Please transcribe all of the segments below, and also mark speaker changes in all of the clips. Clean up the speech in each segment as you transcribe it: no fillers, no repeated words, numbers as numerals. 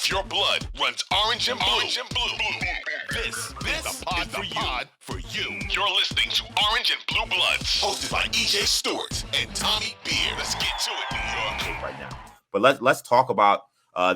Speaker 1: If your blood runs orange and blue, this is the pod for you. You're listening to Orange and Blue Bloods, hosted by EJ Stewart and Tommy Beer. Let's get to it, New York.
Speaker 2: Right now, but let's talk about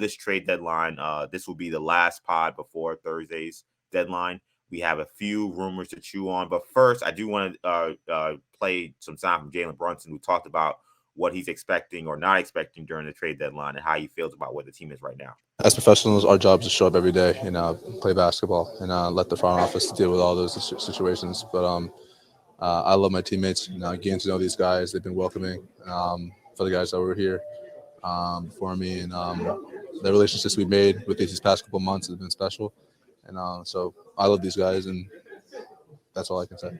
Speaker 2: this trade deadline. This will be the last pod before Thursday's deadline. We have a few rumors to chew on, but first, I do want to play some sound from Jalen Brunson, who talked about what he's expecting or not expecting during the trade deadline and how he feels about where the team is right now.
Speaker 3: As professionals, our job is to show up every day and play basketball and let the front office deal with all those situations. But I love my teammates. Getting to know these guys, they've been welcoming for the guys that were here before me, and the relationships we made with these past couple months has been special. And so I love these guys, and that's all I can say.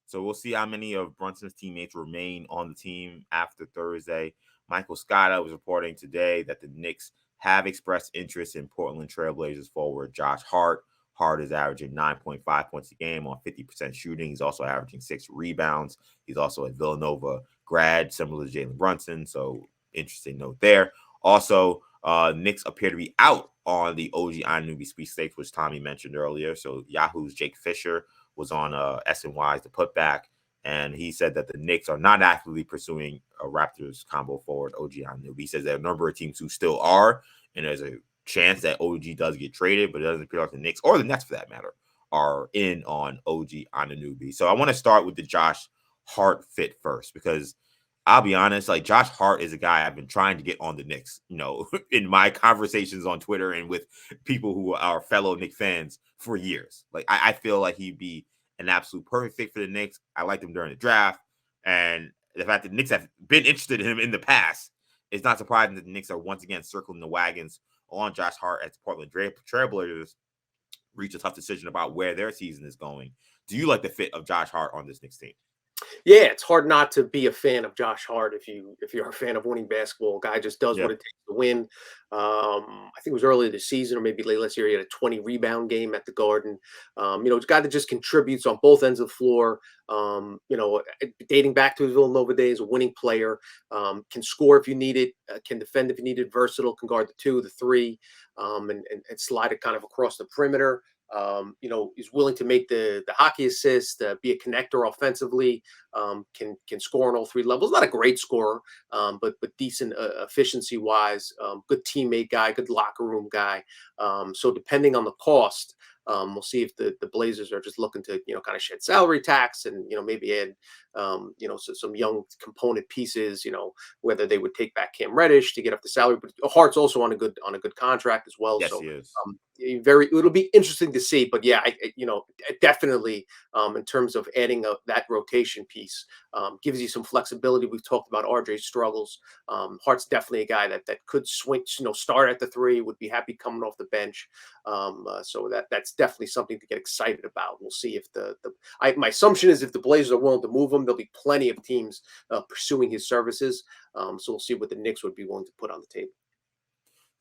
Speaker 2: So we'll see how many of Brunson's teammates remain on the team after Thursday. Michael Scotta was reporting today that the Knicks have expressed interest in Portland Trailblazers forward Josh Hart. Hart is averaging 9.5 points a game on 50% shooting. He's also averaging 6 rebounds. He's also a Villanova grad, similar to Jalen Brunson. So interesting note there. Also, Knicks appear to be out on the OG Anunoby sweepstakes, which Tommy mentioned earlier. So Yahoo's Jake Fisher was on SNY's The Putback, and he said that the Knicks are not actively pursuing a Raptors combo forward OG Anunoby. He says there are a number of teams who still are, and there's a chance that OG does get traded, but it doesn't appear like the Knicks, or the Nets for that matter, are in on OG Anunoby. So I want to start with the Josh Hart fit first, because I'll be honest, like Josh Hart is a guy I've been trying to get on the Knicks, in my conversations on Twitter and with people who are fellow Knicks fans for years. Like I feel like he'd be an absolute perfect fit for the Knicks. I liked him during the draft, and the fact that the Knicks have been interested in him in the past, it's not surprising that the Knicks are once again circling the wagons on Josh Hart as Portland Trailblazers reach a tough decision about where their season is going. Do you like the fit of Josh Hart on this Knicks team?
Speaker 4: Yeah, it's hard not to be a fan of Josh Hart if you're a fan of winning basketball. Guy just does what it takes to win. I think it was earlier this season or maybe late last year, he had a 20 rebound game at the Garden. It's a guy that just contributes on both ends of the floor. Dating back to his Villanova days, a winning player, can score if you need it, can defend if you need it, versatile, can guard the 2, the 3, and slide it kind of across the perimeter. He's willing to make the hockey assist, be a connector offensively, can score on all 3 levels. Not a great scorer, but decent efficiency wise, good teammate guy, good locker room guy. So depending on the cost, we'll see if the Blazers are just looking to, kind of shed salary tax and, maybe add, some young component pieces, whether they would take back Cam Reddish to get up the salary, but Hart's also on a good contract as well.
Speaker 2: Yes,
Speaker 4: so
Speaker 2: he is.
Speaker 4: it'll be interesting to see, but yeah, definitely, in terms of adding that rotation piece, gives you some flexibility. We've talked about RJ's struggles. Hart's definitely a guy that could swing, start at the 3, would be happy coming off the bench. So that's definitely something to get excited about. We'll see if my assumption is if the Blazers are willing to move him, there'll be plenty of teams pursuing his services. So we'll see what the Knicks would be willing to put on the table.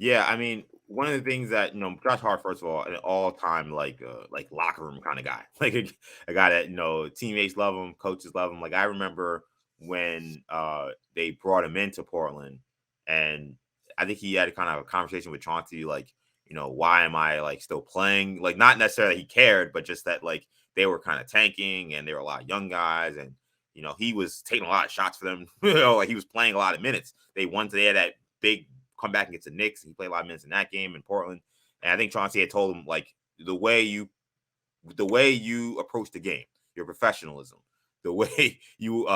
Speaker 2: Yeah, I mean, one of the things that Josh Hart, first of all, an all-time like locker room kind of guy, like a guy that teammates love him, coaches love him. Like I remember when they brought him into Portland, and I think he had kind of a conversation with Chauncey, like why am I like still playing? Like not necessarily he cared, but just that like they were kind of tanking and there were a lot of young guys, and he was taking a lot of shots for them. Like he was playing a lot of minutes. They had that big come back against the Knicks. He played a lot of minutes in that game in Portland. And I think Chauncey had told him, like, the way you approach the game, your professionalism, the way you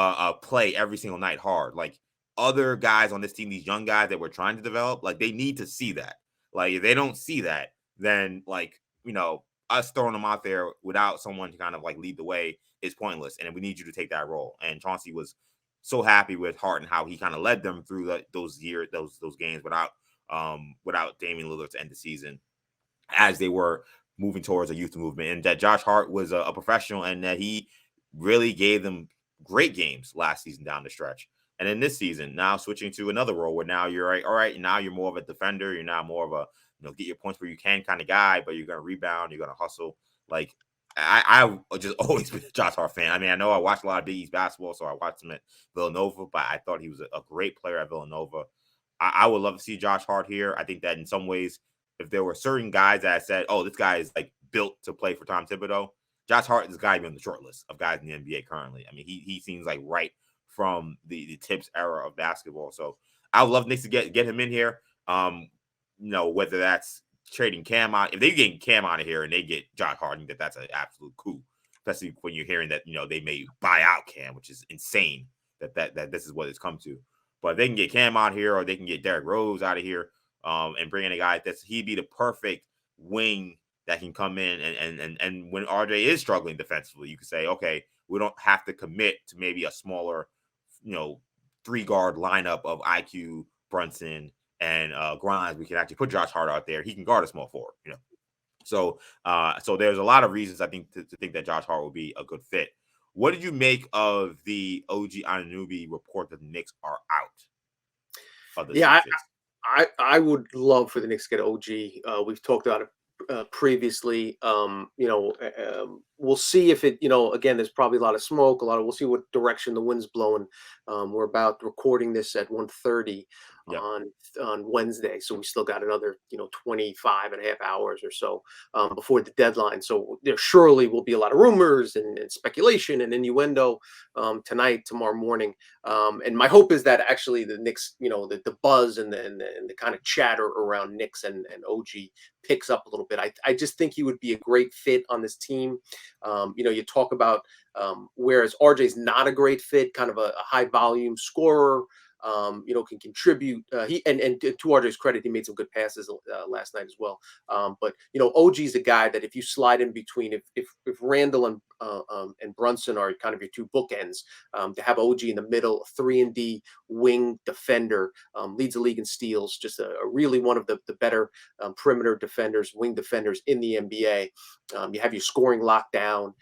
Speaker 2: play every single night hard. Like, other guys on this team, these young guys that we're trying to develop, like, they need to see that. Like, if they don't see that, then, like, us throwing them out there without someone to kind of, like, lead the way is pointless. And we need you to take that role. And Chauncey was so happy with Hart and how he kind of led them through those games without Damian Lillard to end the season as they were moving towards a youth movement, and that Josh Hart was a professional and that he really gave them great games last season down the stretch. And in this season, now switching to another role where now you're all right, now you're more of a defender. You're now more of a get your points where you can kind of guy, but you're going to rebound, you're going to hustle. Like I just always been a Josh Hart fan. I mean, I know I watched a lot of Big East basketball, so I watched him at Villanova, but I thought he was a great player at Villanova. I would love to see Josh Hart here. I think that in some ways if there were certain guys that said, "Oh, this guy is like built to play for Tom Thibodeau," Josh Hart is the guy on the short list of guys in the NBA currently. I mean, he seems like right from the Tibbs era of basketball. So I would love Knicks to get him in here. Whether that's trading Cam out, if they get Cam out of here and they get Josh Hart, I think that's an absolute coup. Especially when you're hearing that they may buy out Cam, which is insane that this is what it's come to. But if they can get Cam out here, or they can get Derrick Rose out of here, and bring in a guy he'd be the perfect wing that can come in and when RJ is struggling defensively, you can say, okay, we don't have to commit to maybe a smaller, 3-guard lineup of IQ, Brunson, and Grimes. We can actually put Josh Hart out there. He can guard a small forward, So there's a lot of reasons I think to think that Josh Hart will be a good fit. What did you make of the OG Anunoby report that the Knicks are out?
Speaker 4: I would love for the Knicks to get OG. We've talked about it previously. We'll see if it, again, there's probably a lot of smoke, we'll see what direction the wind's blowing. We're about recording this at 1:30 on Wednesday. So we still got another, 25 and a half hours or so before the deadline. So there surely will be a lot of rumors and speculation and innuendo tonight, tomorrow morning. And my hope is that actually the Knicks, the buzz and the kind of chatter around Knicks and OG picks up a little bit. I just think he would be a great fit on this team. You talk about whereas RJ's not a great fit, kind of a high volume scorer, can contribute. He and to RJ's credit, he made some good passes last night as well. But OG's a guy that if you slide in between, if Randall and Brunson are kind of your two bookends, to have OG in the middle, 3-and-D wing defender, leads the league in steals, just a really one of the better perimeter defenders, wing defenders in the NBA. You have your scoring locked down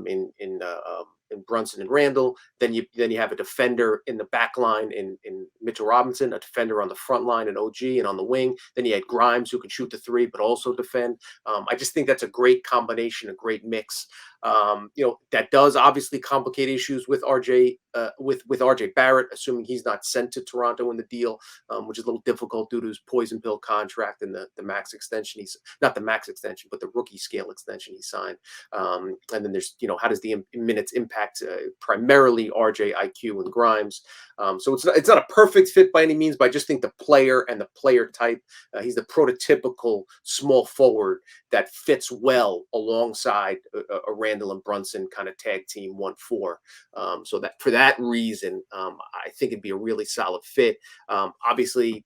Speaker 4: in Brunson and Randall. Then you have a defender in the back line in Mitchell Robinson, a defender on the front line in OG, and on the wing. Then you had Grimes, who can shoot the three but also defend. I just think that's a great combination, a great mix. That does obviously complicate issues with RJ with RJ Barrett, assuming he's not sent to Toronto in the deal, which is a little difficult due to his poison pill contract and the max extension. He's not the max extension, but the rookie scale extension he signed. And then there's how does the minutes impact primarily RJ, IQ, and Grimes. So it's not a perfect fit by any means, but I just think the player and the player type, he's the prototypical small forward that fits well alongside a Randall and Brunson kind of tag team 1-4. So that for that reason, I think it'd be a really solid fit. Obviously,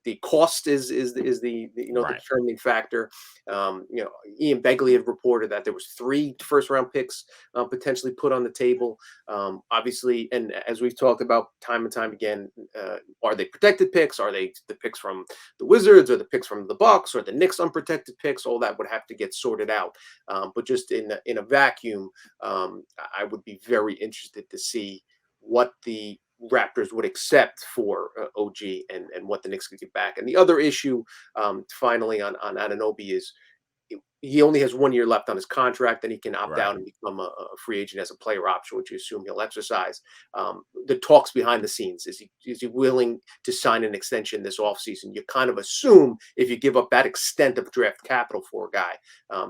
Speaker 4: the cost is the determining factor. Ian Begley had reported that there was 3 first-round picks potentially put on the table. Obviously, and as we've talked about time and time again, are they protected picks? Are they the picks from the Wizards, or the picks from the Bucks, or the Knicks unprotected picks? All that would have to get sorted out. But just in a vacuum, I would be very interested to see what the Raptors would accept for OG and what the Knicks could get back. And the other issue, finally, on Anunoby is he only has 1 year left on his contract, and he can opt out and become a free agent as a player option, which you assume he'll exercise. The talks behind the scenes, is he willing to sign an extension this offseason? You kind of assume if you give up that extent of draft capital for a guy,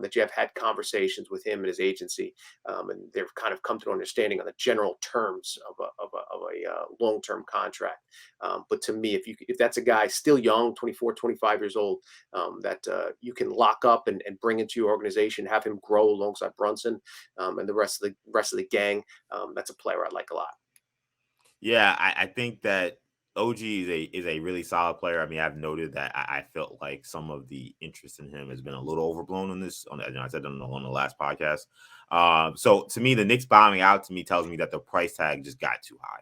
Speaker 4: that you have had conversations with him and his agency, and they've kind of come to an understanding on the general terms of a long-term contract. But to me, if that's a guy still young, 24, 25 years old, that you can lock up and bring into your organization, have him grow alongside Brunson and the rest of the gang, that's a player I like a lot.
Speaker 2: Yeah, I think that OG is a really solid player. I mean, I've noted that I felt like some of the interest in him has been a little overblown on this. I said on the last podcast. So to me, the Knicks bowing out to me tells me that the price tag just got too high.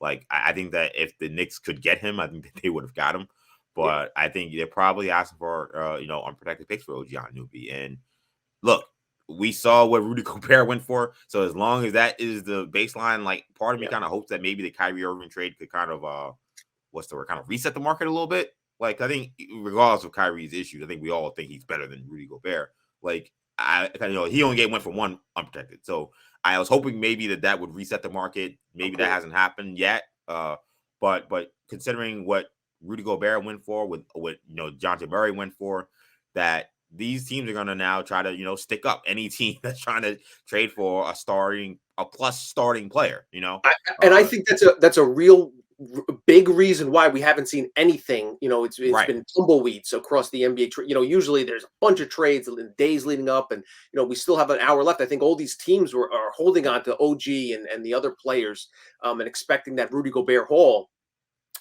Speaker 2: Like, I think that if the Knicks could get him, I think that they would have got him. But I think they're probably asking for unprotected picks for OG Anunoby. And look, we saw what Rudy Gobert went for. So as long as that is the baseline, like, part of me kind of hopes that maybe the Kyrie Irving trade could kind of kind of reset the market a little bit. Like, I think regardless of Kyrie's issues, I think we all think he's better than Rudy Gobert. Like, he only went for one unprotected. So I was hoping maybe that would reset the market. Maybe that hasn't happened yet. But considering what Rudy Gobert went for, with Dejounte Murray went for, that these teams are going to now try to, stick up any team that's trying to trade for a plus starting player,
Speaker 4: And I think that's a real big reason why we haven't seen anything. It's
Speaker 2: Right.
Speaker 4: been tumbleweeds across the NBA. Usually there's a bunch of trades in the days leading up, and we still have an hour left. I think all these teams are holding on to OG and the other players, and expecting that Rudy Gobert haul,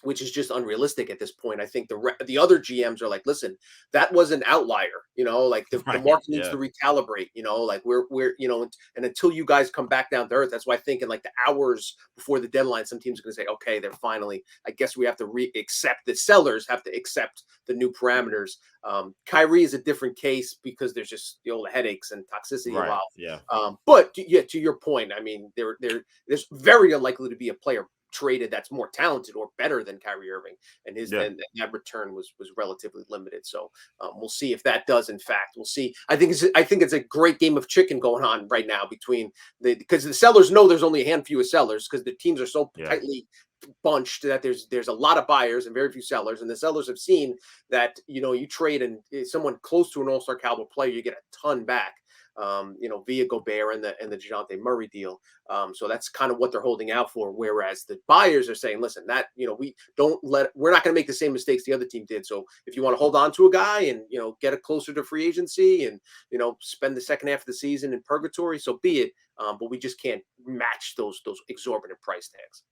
Speaker 4: which is just unrealistic at this point. I think the other GMs are like, listen, that was an outlier, like the
Speaker 2: Right.
Speaker 4: market needs to recalibrate, like we're and until you guys come back down to earth. That's why I think in like the hours before the deadline, some teams are going to say, okay, they're finally, I guess we have to accept, the sellers have to accept the new parameters. Kyrie is a different case because there's just the headaches and toxicity
Speaker 2: Right.
Speaker 4: involved.
Speaker 2: Yeah.
Speaker 4: But yeah, to your point, I mean, there's very unlikely to be a player traded that's more talented or better than Kyrie Irving, and and that return was relatively limited. So we'll see if that does. In fact, we'll see. I think it's a great game of chicken going on right now between because the sellers know there's only a handful of sellers because the teams are so tightly bunched that there's a lot of buyers and very few sellers, and the sellers have seen that you trade and someone close to an all-star caliber player, you get a ton back. Via Gobert and the DeJounte Murray deal. So that's kind of what they're holding out for. Whereas the buyers are saying, listen, that, we're not going to make the same mistakes the other team did. So if you want to hold on to a guy and, get it closer to free agency and, spend the second half of the season in purgatory, so be it. But we just can't match those exorbitant price tags.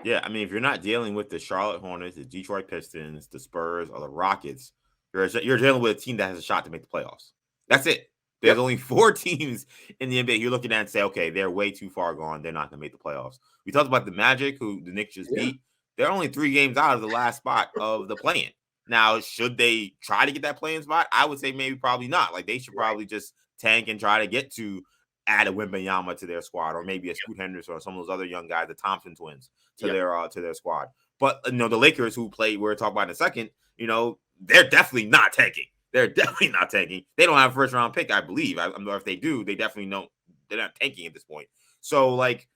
Speaker 2: Yeah. I mean, if you're not dealing with the Charlotte Hornets, the Detroit Pistons, the Spurs, or the Rockets, you're dealing with a team that has a shot to make the playoffs. That's it. There's only 4 teams in the NBA you're looking at and say, okay, they're way too far gone. They're not going to make the playoffs. We talked about the Magic, who the Knicks just beat. They're only 3 games out of the last spot of the play-in. Now, should they try to get that play-in spot? I would say maybe probably not. Like, they should probably just tank and try to add a Wembanyama to their squad, or maybe a Scoot Henderson or some of those other young guys, the Thompson twins, to their squad. But the Lakers, who we're talking about in a second, they're definitely not tanking. They're definitely not tanking. They don't have a first round pick, I believe. I don't know if they do. They definitely don't. They're not tanking at this point. So, like,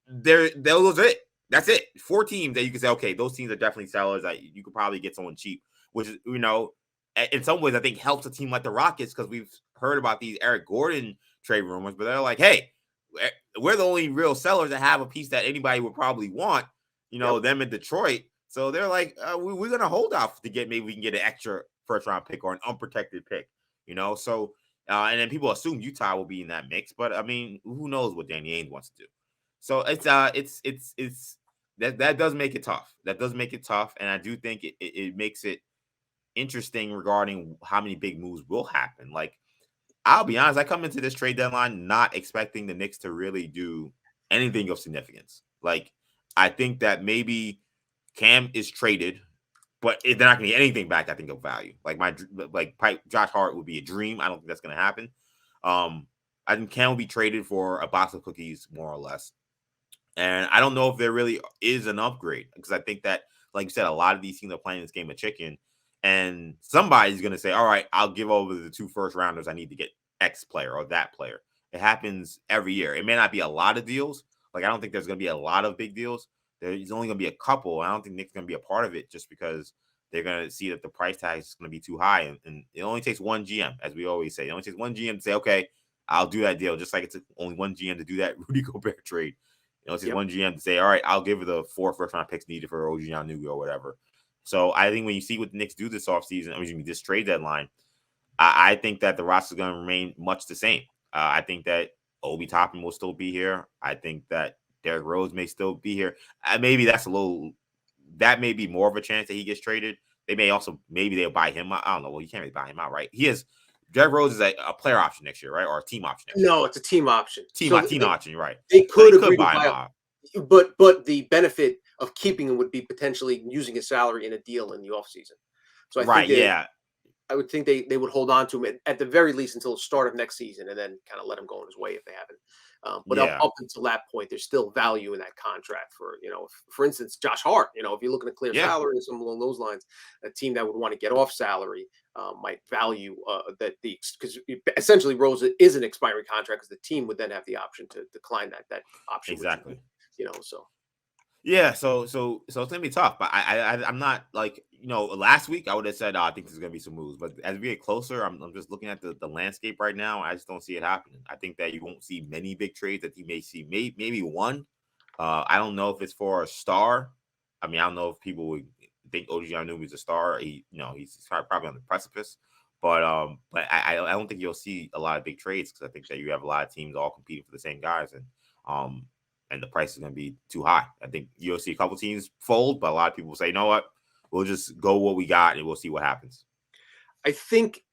Speaker 2: those are it. That's it. 4 teams that you can say, okay, those teams are definitely sellers. You could probably get someone cheap, which is, in some ways, I think helps a team like the Rockets, because we've heard about these Eric Gordon trade rumors, but they're like, hey, we're the only real sellers that have a piece that anybody would probably want, them in Detroit. So they're like, we're going to hold off to maybe we can get an extra first round pick or an unprotected pick, So, and then people assume Utah will be in that mix, but I mean, who knows what Danny Ainge wants to do? So it's that does make it tough. That does make it tough, and I do think it makes it interesting regarding how many big moves will happen. Like, I'll be honest, I come into this trade deadline not expecting the Knicks to really do anything of significance. Like, I think that maybe Cam is traded, but they're not going to get anything back, I think, of value. Like Josh Hart would be a dream. I don't think that's going to happen. I think Cam will be traded for a box of cookies, more or less. And I don't know if there really is an upgrade, because I think that, like you said, a lot of these teams are playing this game of chicken, and somebody's going to say, all right, I'll give over the 2 first rounders. I need to get X player or that player. It happens every year. It may not be a lot of deals. Like, I don't think there's going to be a lot of big deals. There's only going to be a couple. I don't think Nick's going to be a part of it, just because they're going to see that the price tag is going to be too high. And it only takes one GM, as we always say. It only takes one GM to say, okay, I'll do that deal. Just like it took only one GM to do that Rudy Gobert trade. It only takes one GM to say, all right, I'll give her the 4 first-round picks needed for OG Anunoby or whatever. So I think when you see what the Knicks do this offseason, this trade deadline, I think that the roster is going to remain much the same. I think that Obi Toppin will still be here. I think that Derrick Rose may still be here. Maybe that may be more of a chance that he gets traded. They may also, maybe they'll buy him out. I don't know. Well, you can't really buy him out, right? Derrick Rose is a player option next year, right? Or a team option next year.
Speaker 4: No, it's a team option.
Speaker 2: Team option, right.
Speaker 4: They could agree to
Speaker 2: buy
Speaker 4: buy
Speaker 2: him out.
Speaker 4: But the benefit of keeping him would be potentially using his salary in a deal in the offseason. So I think I would think they would hold on to him at the very least until the start of next season, and then kind of let him go on his way if they haven't. But up until that point, there's still value in that contract for instance, Josh Hart. If you're looking to clear salary or something along those lines, a team that would want to get off salary might value because essentially Rose is an expiring contract, because the team would then have the option to decline that option.
Speaker 2: Exactly.
Speaker 4: So.
Speaker 2: Yeah, so it's gonna be tough, but I'm not like, last week I would have said, I think there's gonna be some moves, but as we get closer, I'm just looking at the landscape right now. I just don't see it happening. I think that you won't see many big trades. That you may see maybe one. I don't know if it's for a star. I mean, I don't know if people would think OG Anunoby is a star. He's probably on the precipice, but I don't think you'll see a lot of big trades because I think that you have a lot of teams all competing for the same guys, um and the price is going to be too high. I think you'll see a couple teams fold, but a lot of people will say, you know what, we'll just go what we got and we'll see what happens.
Speaker 4: I think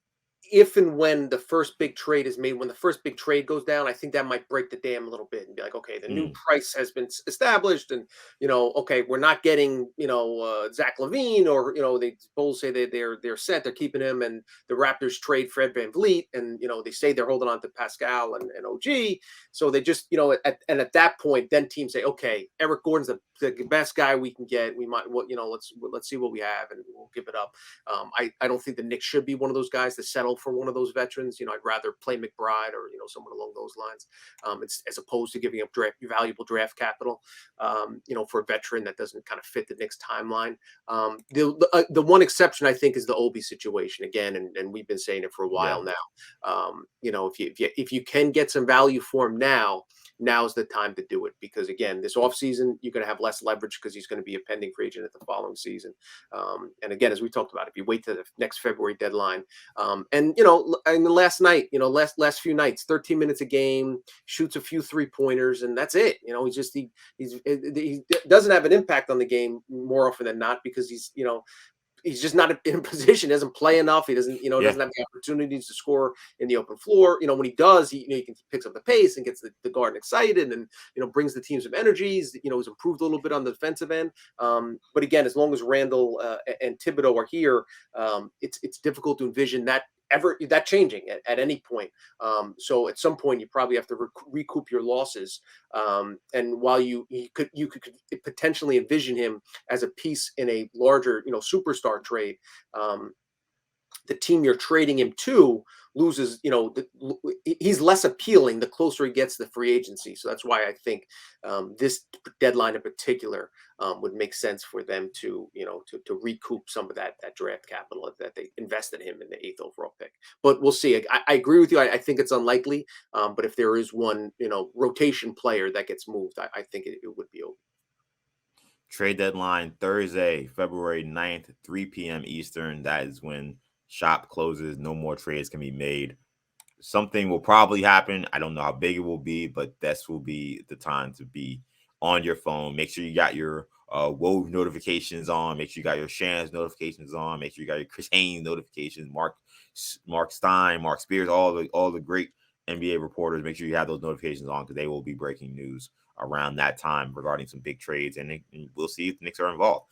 Speaker 4: if and when the first big trade is made, when the first big trade goes down, I think that might break the dam a little bit and be like, okay, the new price has been established, and okay, we're not getting Zach Levine, or they Bulls say they're set, they're keeping him, and the Raptors trade Fred VanVleet, and they say they're holding on to Pascal and OG, so they just at that point, then teams say, okay, Eric Gordon's the best guy we can get, we might let's see what we have and we'll give it up. I don't think the Knicks should be one of those guys to settle for one of those veterans. I'd rather play McBride or someone along those lines. It's as opposed to giving up valuable draft capital, for a veteran that doesn't kind of fit the Knicks timeline. The one exception I think is the Obi situation again, and we've been saying it for a while now. If you can get some value for him now's the time to do it, because again, this offseason, you're going to have less leverage because he's going to be a pending free agent at the following season. And again, as we talked about, if you wait to the next February deadline, and last night, last few nights, 13 minutes a game, shoots a few 3-pointers, and that's it. He doesn't have an impact on the game more often than not because he's just not in a position, doesn't play enough. He doesn't, doesn't have the opportunities to score in the open floor. When he does, he picks up the pace and gets the guard excited and, brings the team some energies. He's improved a little bit on the defensive end. But again, as long as Randall and Thibodeau are here, it's difficult to envision that changing at any point. So at some point you probably have to recoup your losses. And while you could potentially envision him as a piece in a larger, superstar trade, the team you're trading him to loses, he's less appealing the closer he gets to the free agency. So that's why I think this deadline in particular would make sense for them to recoup some of that draft capital that they invested in him in the 8th overall pick. But we'll see. I agree with you. I think it's unlikely. But if there is one, rotation player that gets moved, I think it would be over.
Speaker 2: Trade deadline Thursday, February 9th, 3 p.m. Eastern. That is when shop closes. No more trades can be made. Something will probably happen. I don't know how big it will be, but this will be the time to be on your phone. Make sure you got your Wove notifications on. Make sure you got your Shams notifications on. Make sure you got your Chris Haynes notifications, Mark Stein, Mark Spears, all the great NBA reporters. Make sure you have those notifications on because they will be breaking news around that time regarding some big trades, and we'll see if the Knicks are involved.